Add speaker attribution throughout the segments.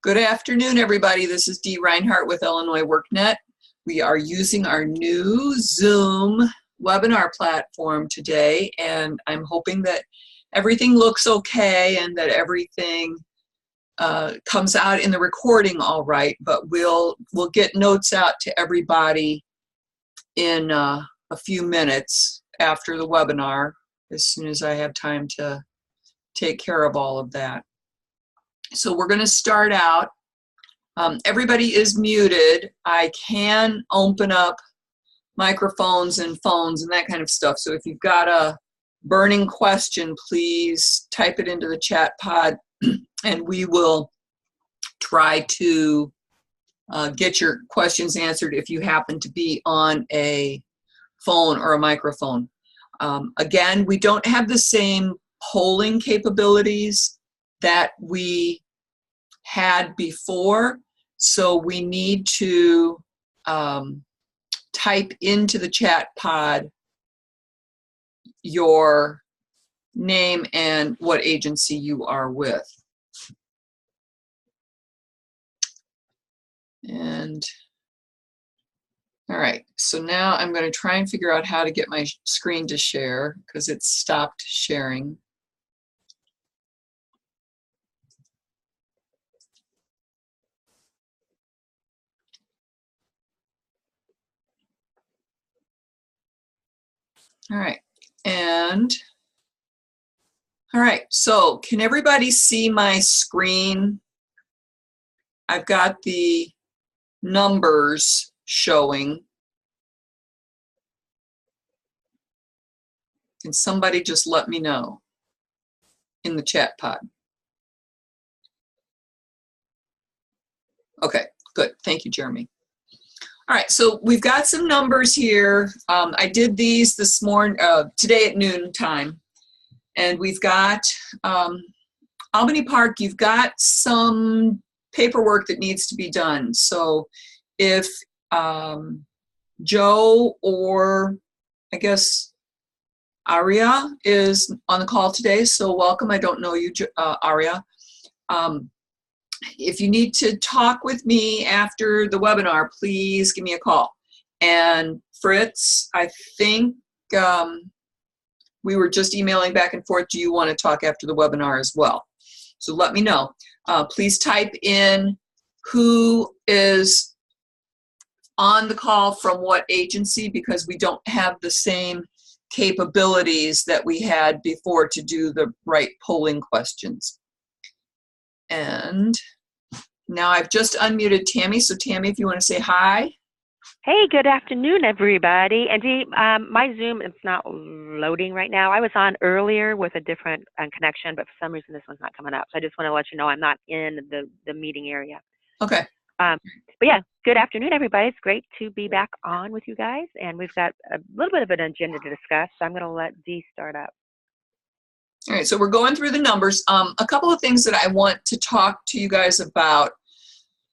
Speaker 1: Good afternoon, everybody. This is Dee Reinhardt with Illinois WorkNet. We are using our new Zoom webinar platform today, and I'm hoping that everything looks okay and that everything comes out in the recording all right, but we'll get notes out to everybody in a few minutes after the webinar, as soon as I have time to take care of all of that. So we're going to start out. Everybody is muted. I can open up microphones and phones and that kind of stuff. So if you've got a burning question, please type it into the chat pod and we will try to get your questions answered if you happen to be on a phone or a microphone. Again, we don't have the same polling capabilities that we had before, so we need to type into the chat pod your name and what agency you are with. And all right, so now I'm going to try and figure out how to get my screen to share because it's stopped sharing. All right, all right, so can everybody see my screen? I've got the numbers showing. Can somebody just let me know in the chat pod? Okay, good. Thank you, Jeremy. All right, so we've got some numbers here. I did these this morning, today at noon time, and we've got Albany Park. You've got some paperwork that needs to be done. So if Joe or I guess Aria is on the call today, so welcome. I don't know you, Aria. If you need to talk with me after the webinar, please give me a call. And Fritz, I think we were just emailing back and forth. Do you want to talk after the webinar as well? So let me know. Please type in who is on the call from what agency, because we don't have the same capabilities that we had before to do the right polling questions. And now I've just unmuted Tammy. So Tammy, if you want to say hi.
Speaker 2: Hey, good afternoon, everybody. And my Zoom, it's not loading right now. I was on earlier with a different connection, but for some reason this one's not coming up. So I just want to let you know I'm not in the meeting area.
Speaker 1: Okay.
Speaker 2: But yeah, good afternoon, everybody. It's great to be back on with you guys. And we've got a little bit of an agenda to discuss. So I'm going to let Dee start up.
Speaker 1: All right, so we're going through the numbers. A couple of things that I want to talk to you guys about,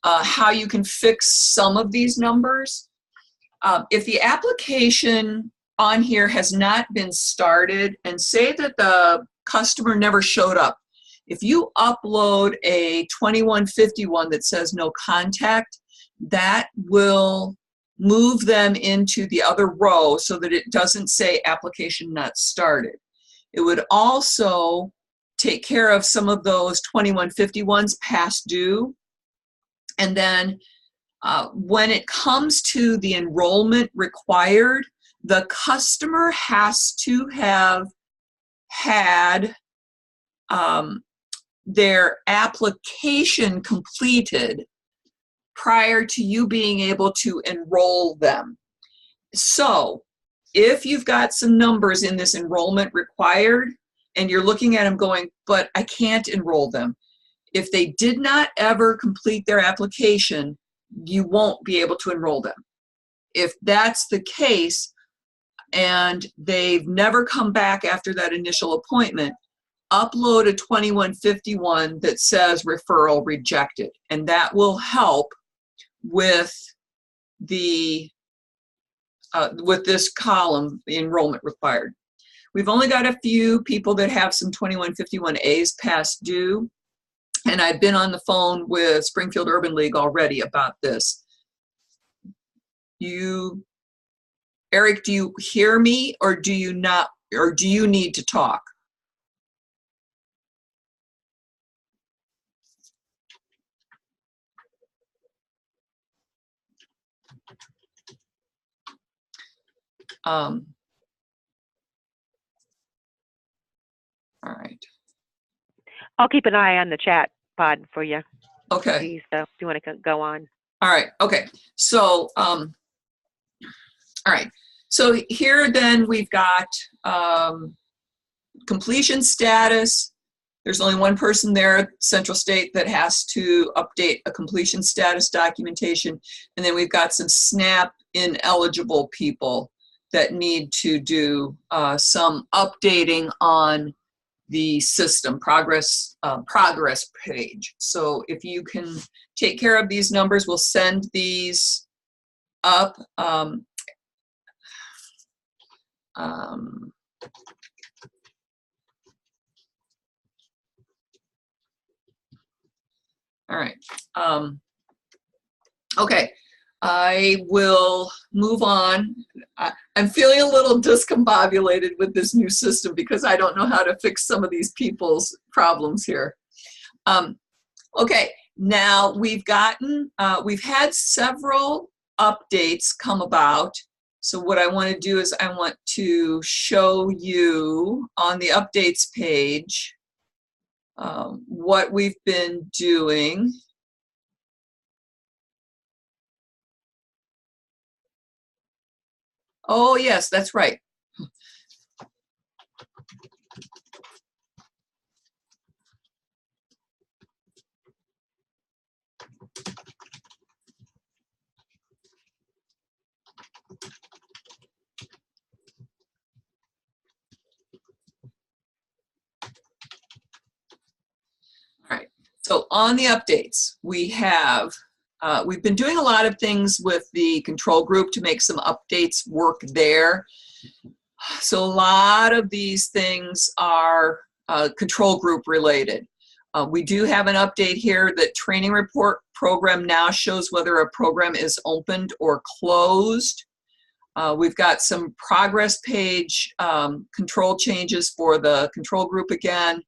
Speaker 1: how you can fix some of these numbers. If the application on here has not been started, and say that the customer never showed up, if you upload a 2151 that says no contact, that will move them into the other row so that it doesn't say application not started. It would also take care of some of those 2151s past due. And then when it comes to the enrollment required, the customer has to have had their application completed prior to you being able to enroll them. So if you've got some numbers in this enrollment required and you're looking at them going, but I can't enroll them, if they did not ever complete their application, you won't be able to enroll them. If that's the case and they've never come back after that initial appointment, upload a 2151 that says referral rejected, and that will help with the with this column, the enrollment required. We've only got a few people that have some 2151As past due. And I've been on the phone with Springfield Urban League already about this. Eric, do you hear me, or do you not, or do you need to talk? All right.
Speaker 2: I'll keep an eye on the chat pod for you.
Speaker 1: Okay.
Speaker 2: So if you want to go on.
Speaker 1: All right. Okay. So, all right. So here then we've got completion status. There's only one person there at Central State that has to update a completion status documentation. And then we've got some SNAP ineligible people that need to do some updating on the system progress page. So if you can take care of these numbers, we'll send these up. All right. Okay, I will move on. I'm feeling a little discombobulated with this new system because I don't know how to fix some of these people's problems here. Okay, now we've had several updates come about. So what I want to do is I want to show you on the updates page what we've been doing. Oh, yes, that's right. All right, so on the updates, we've been doing a lot of things with the control group to make some updates work there. So a lot of these things are control group related. We do have an update here that training report program now shows whether a program is opened or closed. We've got some progress page control changes for the control group again.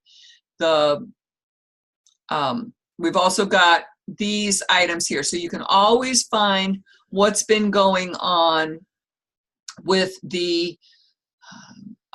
Speaker 1: We've also got these items here. So you can always find what's been going on with the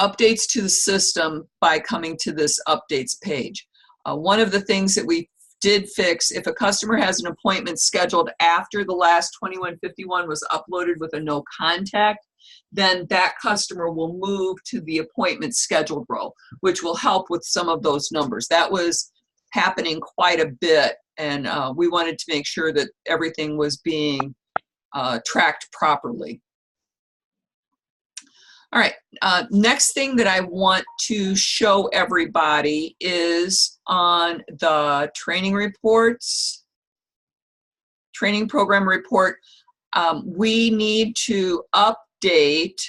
Speaker 1: updates to the system by coming to this updates page. One of the things that we did fix, if a customer has an appointment scheduled after the last 2151 was uploaded with a no contact, then that customer will move to the appointment scheduled row, which will help with some of those numbers. That was happening quite a bit, and we wanted to make sure that everything was being tracked properly. All right, next thing that I want to show everybody is on the training reports, training program report. We need to update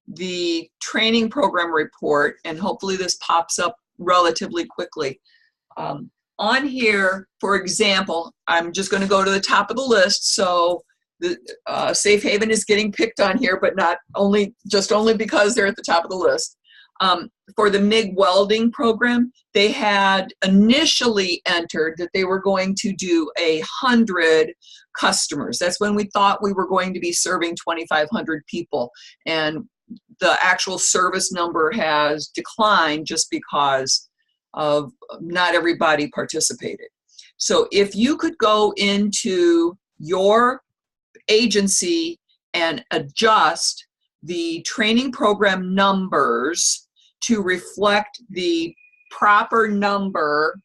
Speaker 1: the training program report, and hopefully this pops up relatively quickly. On here, for example, I'm just going to go to the top of the list. So the Safe Haven is getting picked on here, but not only because they're at the top of the list. For the MIG welding program, they had initially entered that they were going to do 100 customers. That's when we thought we were going to be serving 2,500 people. And the actual service number has declined just because of not everybody participated. So if you could go into your agency and adjust the training program numbers to reflect the proper number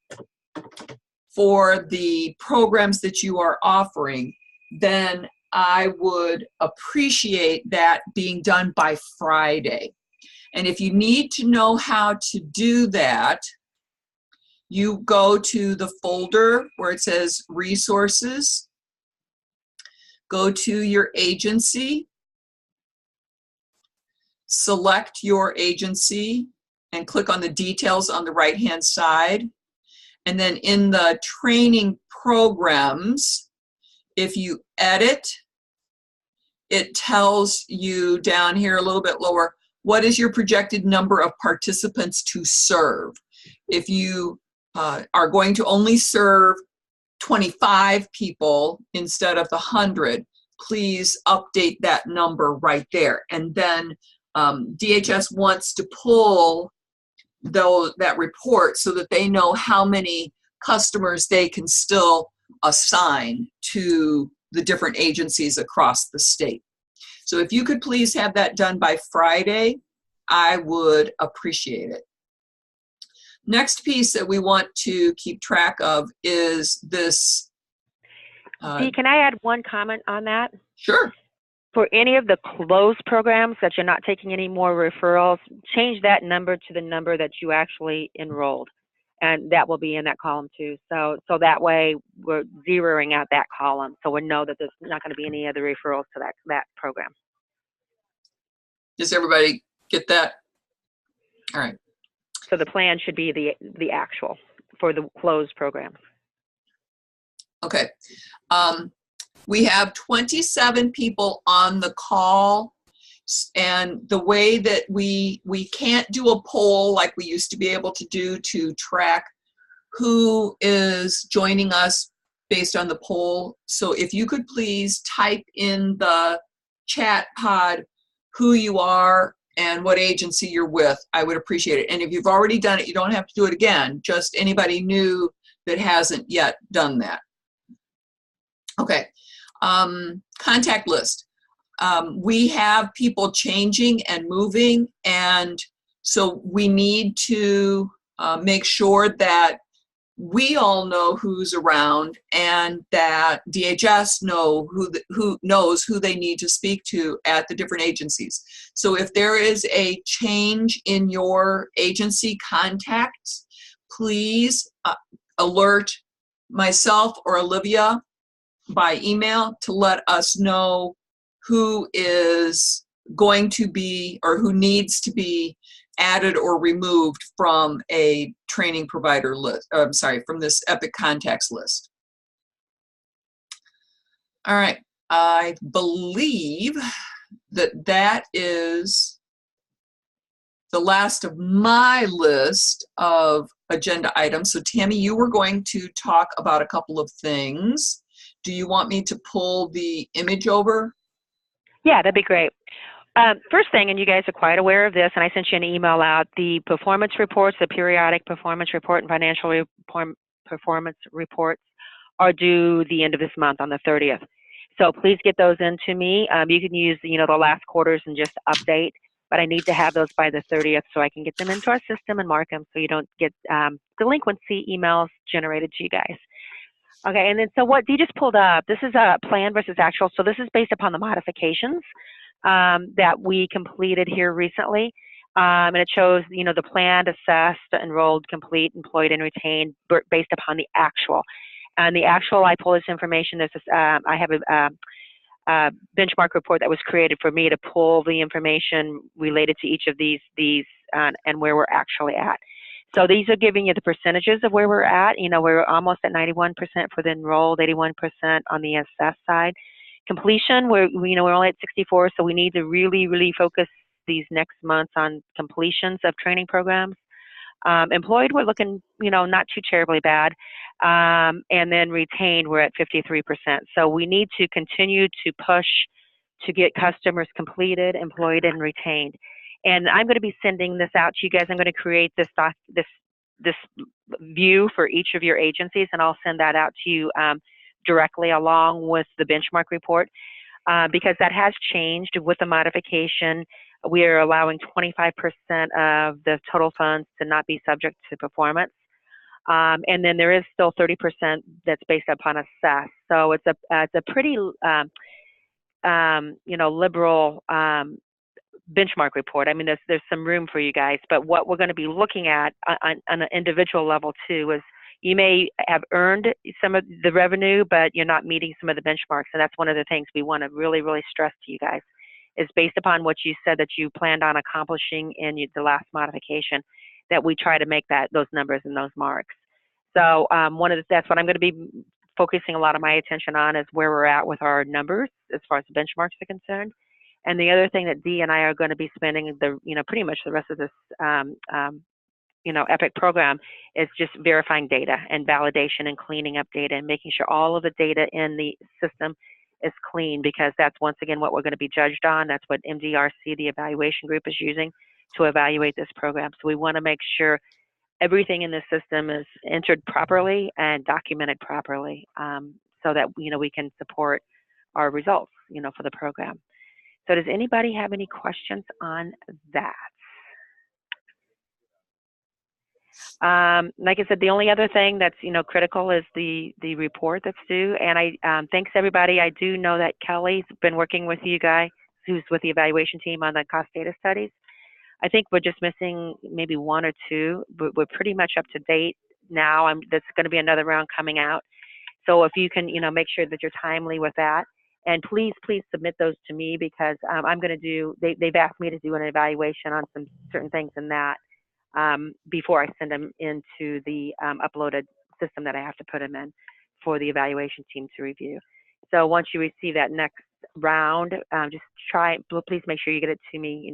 Speaker 1: for the programs that you are offering, then I would appreciate that being done by Friday. And if you need to know how to do that, you go to the folder where it says resources, go to your agency, select your agency, and click on the details on the right-hand side. And then in the training programs, if you edit, it tells you down here a little bit lower, what is your projected number of participants to serve? If you are going to only serve 25 people instead of the 100, please update that number right there. And then DHS wants to pull that report so that they know how many customers they can still assign to the different agencies across the state. So if you could please have that done by Friday, I would appreciate it. Next piece that we want to keep track of is this.
Speaker 2: Dee, can I add one comment on that?
Speaker 1: Sure.
Speaker 2: For any of the closed programs that you're not taking any more referrals, change that number to the number that you actually enrolled. And that will be in that column too. So that way we're zeroing out that column. So we know that there's not going to be any other referrals to that program.
Speaker 1: Does everybody get that? All right.
Speaker 2: So the plan should be the actual for the closed programs.
Speaker 1: Okay. We have 27 people on the call, and the way that we can't do a poll like we used to be able to do to track who is joining us based on the poll. So if you could please type in the chat pod who you are and what agency you're with, I would appreciate it. And if you've already done it, you don't have to do it again. Just anybody new that hasn't yet done that. Okay. Contact list. We have people changing and moving, and so we need to make sure that we all know who's around and that DHS who knows who they need to speak to at the different agencies. So if there is a change in your agency contacts, please alert myself or Olivia by email to let us know who is going to be or who needs to be added or removed from a training provider list. I'm sorry, from this EPIC contacts list. All right, I believe that is the last of my list of agenda items. So Tammy, you were going to talk about a couple of things. Do you want me to pull the image over?
Speaker 2: Yeah, that'd be great. First thing, and you guys are quite aware of this, and I sent you an email out, the performance reports, the periodic performance report and financial performance reports are due the end of this month on the 30th. So please get those into me. You can use, the last quarters and just update, but I need to have those by the 30th so I can get them into our system and mark them so you don't get delinquency emails generated to you guys. Okay, and then so what Dee just pulled up, this is a plan versus actual. So this is based upon the modifications that we completed here recently. And it shows, the planned, assessed, enrolled, complete, employed, and retained based upon the actual. And the actual, I pull this information, I have a benchmark report that was created for me to pull the information related to each of these and where we're actually at. So these are giving you the percentages of where we're at. We're almost at 91% for the enrolled, 81% on the assessed side. Completion, we're only at 64, so we need to really, really focus these next months on completions of training programs. Employed, we're looking, not too terribly bad. And then retained, we're at 53%. So we need to continue to push to get customers completed, employed, and retained. And I'm going to be sending this out to you guys. I'm going to create this view for each of your agencies, and I'll send that out to you directly along with the benchmark report because that has changed with the modification. We are allowing 25% of the total funds to not be subject to performance. And then there is still 30% that's based upon assess. So it's a pretty liberal benchmark report. I mean, there's some room for you guys, but what we're going to be looking at on an individual level too is you may have earned some of the revenue, but you're not meeting some of the benchmarks. And that's one of the things we want to really, really stress to you guys is based upon what you said that you planned on accomplishing in the last modification, that we try to make those numbers and those marks. So that's what I'm going to be focusing a lot of my attention on is where we're at with our numbers as far as the benchmarks are concerned. And the other thing that Dee and I are going to be spending pretty much the rest of this, EPIC program is just verifying data and validation and cleaning up data and making sure all of the data in the system is clean, because that's once again what we're going to be judged on. That's what MDRC, the evaluation group, is using to evaluate this program. So we want to make sure everything in the system is entered properly and documented properly, so that we can support our results for the program. So does anybody have any questions on that? Like I said, the only other thing that's critical is the report that's due. And I thanks everybody. I do know that Kelly's been working with you guys, who's with the evaluation team on the cost data studies. I think we're just missing maybe one or two, but we're pretty much up to date now. There's going to be another round coming out. So if you can, make sure that you're timely with that. And please submit those to me, because I'm going to they've asked me to do an evaluation on some certain things in that before I send them into the uploaded system that I have to put them in for the evaluation team to review. So once you receive that next round, please make sure you get it to me,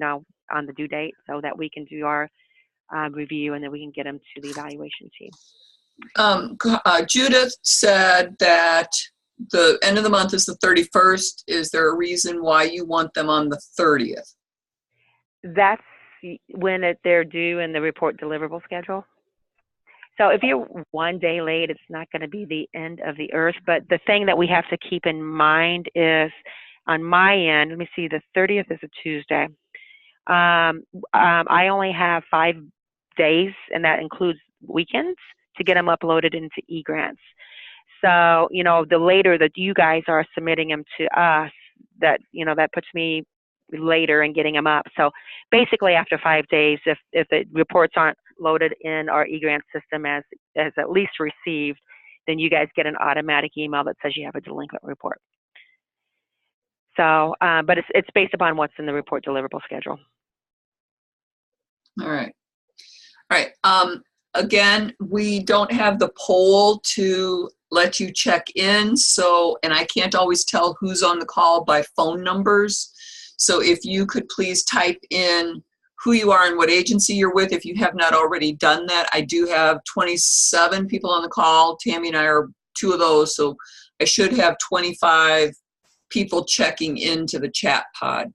Speaker 2: on the due date, so that we can do our review and then we can get them to the evaluation team.
Speaker 1: Judith said that the end of the month is the 31st. Is there a reason why you want them on the 30th?
Speaker 2: That's when they're due in the report deliverable schedule. So if you're one day late, it's not going to be the end of the earth. But the thing that we have to keep in mind is, on my end, let me see, the 30th is a Tuesday. I only have 5 days, and that includes weekends, to get them uploaded into eGrants. So, the later that you guys are submitting them to us, that puts me later in getting them up. So basically after 5 days, if the reports aren't loaded in our eGrant system as at least received, then you guys get an automatic email that says you have a delinquent report. So, but it's based upon what's in the report deliverable schedule.
Speaker 1: All right. Again, we don't have the poll to let you check in, and I can't always tell who's on the call by phone numbers. So if you could please type in who you are and what agency you're with, if you have not already done that. I do have 27 people on the call. Tammy and I are 2 of those, so I should have 25 people checking into the chat pod.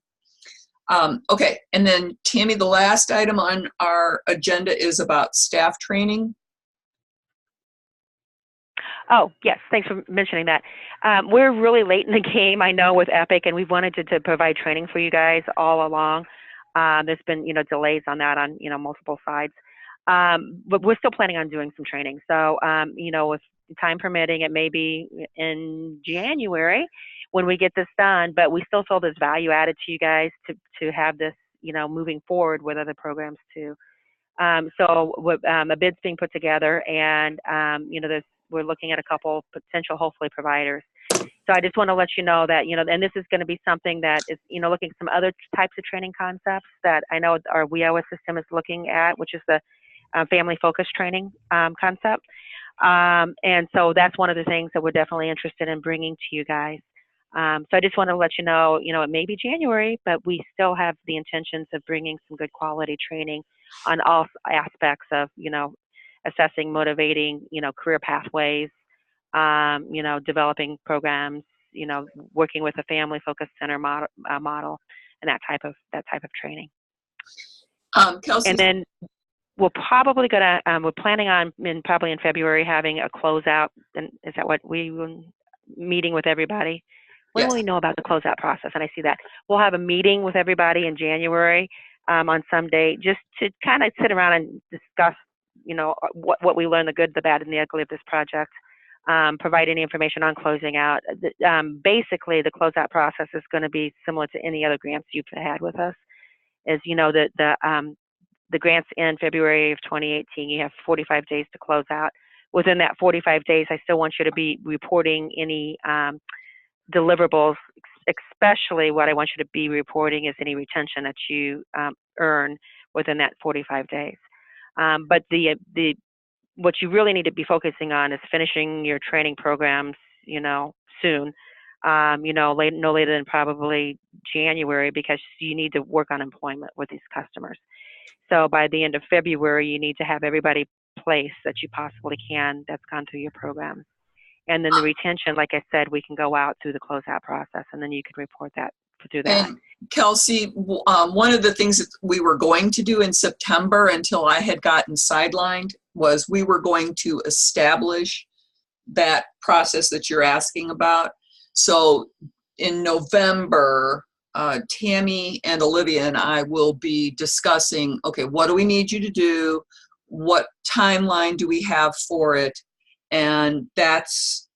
Speaker 1: Okay, and then Tammy, the last item on our agenda is about staff training.
Speaker 2: Oh, yes, thanks for mentioning that. We're really late in the game, I know, with EPIC, and we've wanted to provide training for you guys all along. There's been, delays on that on, multiple sides. But we're still planning on doing some training. So, with time permitting, it may be in January when we get this done, but we still feel there's value added to you guys to have this, moving forward with other programs too. So a bid's being put together, and, we're looking at a couple potential, hopefully, providers. So I just want to let you know that, and this is going to be something that is, looking at some other types of training concepts that I know our WIOA system is looking at, which is the family-focused training concept. And so that's one of the things that we're definitely interested in bringing to you guys. So I just want to let you know, it may be January, but we still have the intentions of bringing some good quality training on all aspects of, assessing, motivating, career pathways, developing programs, working with a family-focused center model, and that type of training.
Speaker 1: Kelsey.
Speaker 2: And then we're probably gonna we're planning on probably in February having a closeout. And is that what we were meeting with everybody? When will we know about the closeout process? And I see that we'll have a meeting with everybody in January on some day, just to kind of sit around and discuss, what we learned, the good, the bad, and the ugly of this project. Provide any information on closing out. Basically, the closeout process is going to be similar to any other grants you've had with us. As you know, the grants in February of 2018, you have 45 days to close out. Within that 45 days, I still want you to be reporting any deliverables, especially what I want you to be reporting is any retention that you earn within that 45 days. But the what you really need to be focusing on is finishing your training programs, soon. No later than probably January, because you need to work on employment with these customers. So by the end of February, you need to have everybody placed that you possibly can that's gone through your program. And then the retention, like I said, we can go out through the closeout process, and then you can report that through that.
Speaker 1: And Kelsey, one of the things that we were going to do in September until I had gotten sidelined was we were going to establish that process that you're asking about. So in November, Tammy and Olivia and I will be discussing, okay, what do we need you to do? What timeline do we have for it? And that's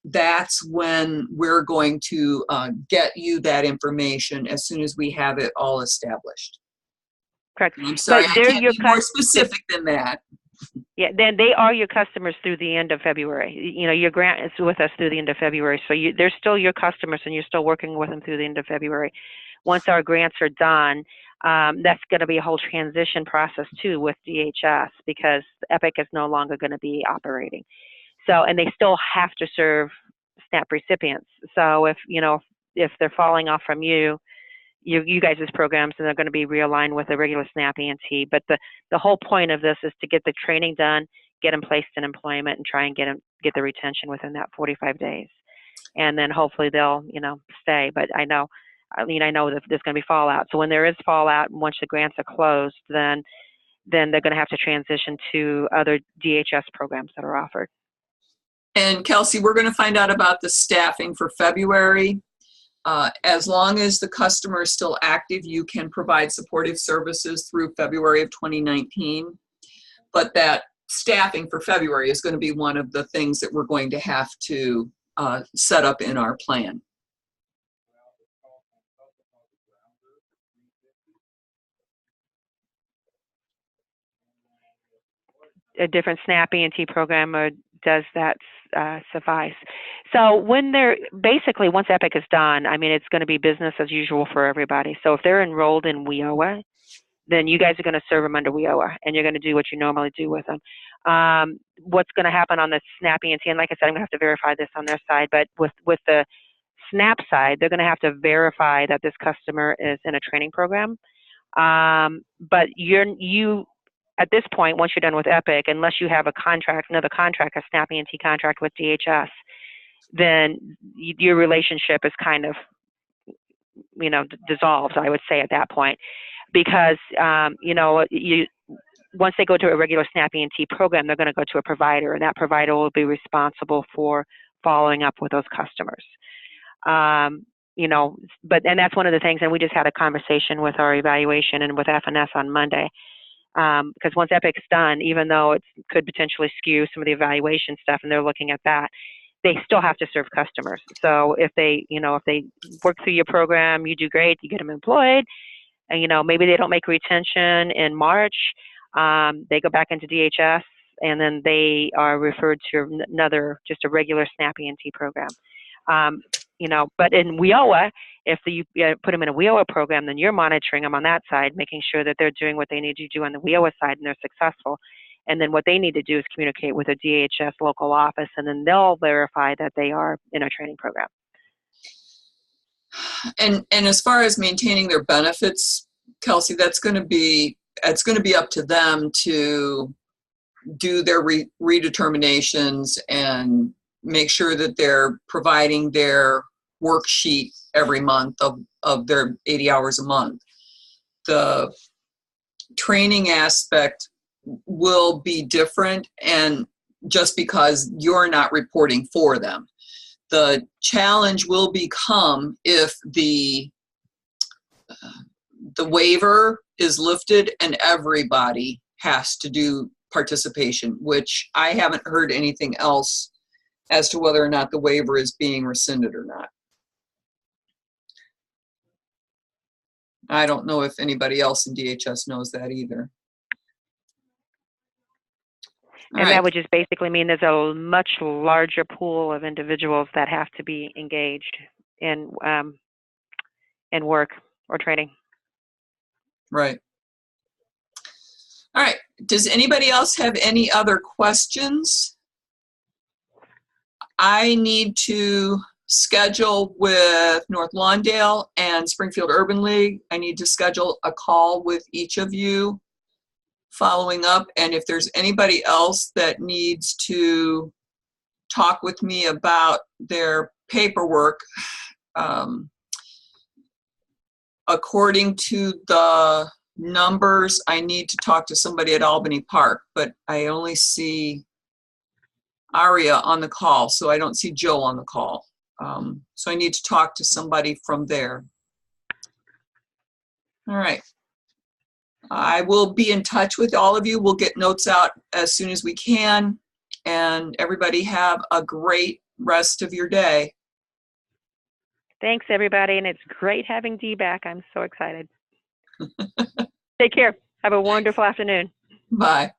Speaker 1: when we're going to get you that information as soon as we have it all established.
Speaker 2: Correct.
Speaker 1: I'm sorry,
Speaker 2: But
Speaker 1: I can't be more specific than that.
Speaker 2: Yeah, then they are your customers through the end of February. Your grant is with us through the end of February, so they're still your customers, and you're still working with them through the end of February. Once our grants are done, that's going to be a whole transition process too with DHS, because Epic is no longer going to be operating. So, and they still have to serve SNAP recipients. So if they're falling off from you guys' programs, and they're going to be realigned with a regular SNAP ENT. But the whole point of this is to get the training done, get them placed in employment, and try and get the retention within that 45 days. And then hopefully they'll, stay. But I know that there's going to be fallout. So when there is fallout, and once the grants are closed, then they're going to have to transition to other DHS programs that are offered.
Speaker 1: And Kelsey, we're going to find out about the staffing for February. As long as the customer is still active, you can provide supportive services through February of 2019. But that staffing for February is going to be one of the things that we're going to have to set up in our plan.
Speaker 2: A different SNAP ENT program, or does that suffice? So once Epic is done, it's going to be business as usual for everybody. So if they're enrolled in WIOA, then you guys are going to serve them under WIOA, and you're going to do what you normally do with them. What's going to happen on the SNAP ENT, and like I said, I'm going to have to verify this on their side, but with the SNAP side, they're going to have to verify that this customer is in a training program. But you at this point, once you're done with Epic, unless you have another contract, a SNAP ENT contract with DHS, then your relationship is kind of, dissolves, I would say, at that point. Because, once they go to a regular SNAP ENT program, they're going to go to a provider, and that provider will be responsible for following up with those customers. And that's one of the things, and we just had a conversation with our evaluation and with FNS on Monday. Because once Epic's done, even though it could potentially skew some of the evaluation stuff, and they're looking at that, they still have to serve customers. So if they work through your program, you do great, you get them employed, and maybe they don't make retention in March, they go back into DHS, and then they are referred to just a regular SNAP ENT program. But in WIOA, if you put them in a WIOA program, then you're monitoring them on that side, making sure that they're doing what they need to do on the WIOA side, and they're successful. And then what they need to do is communicate with a DHS local office, and then they'll verify that they are in a training program.
Speaker 1: And as far as maintaining their benefits, Kelsey, it's going to be up to them to do their redeterminations and make sure that they're providing their worksheet every month of their 80 hours a month. The training aspect will be different, and just because you're not reporting for them. The challenge will become if the waiver is lifted and everybody has to do participation, which I haven't heard anything else as to whether or not the waiver is being rescinded or not. I don't know if anybody else in DHS knows that either.
Speaker 2: And that would just basically mean there's a much larger pool of individuals that have to be engaged in work or training.
Speaker 1: Right. All right. Does anybody else have any other questions? I need to schedule with North Lawndale and Springfield Urban League. I need to schedule a call with each of you following up. And if there's anybody else that needs to talk with me about their paperwork, according to the numbers, I need to talk to somebody at Albany Park, but I only see Aria on the call, so I don't see Joe on the call. So I need to talk to somebody from there. All right. I will be in touch with all of you. We'll get notes out as soon as we can. And everybody have a great rest of your day.
Speaker 2: Thanks, everybody. And it's great having Dee back. I'm so excited. Take care. Have a wonderful afternoon.
Speaker 1: Bye.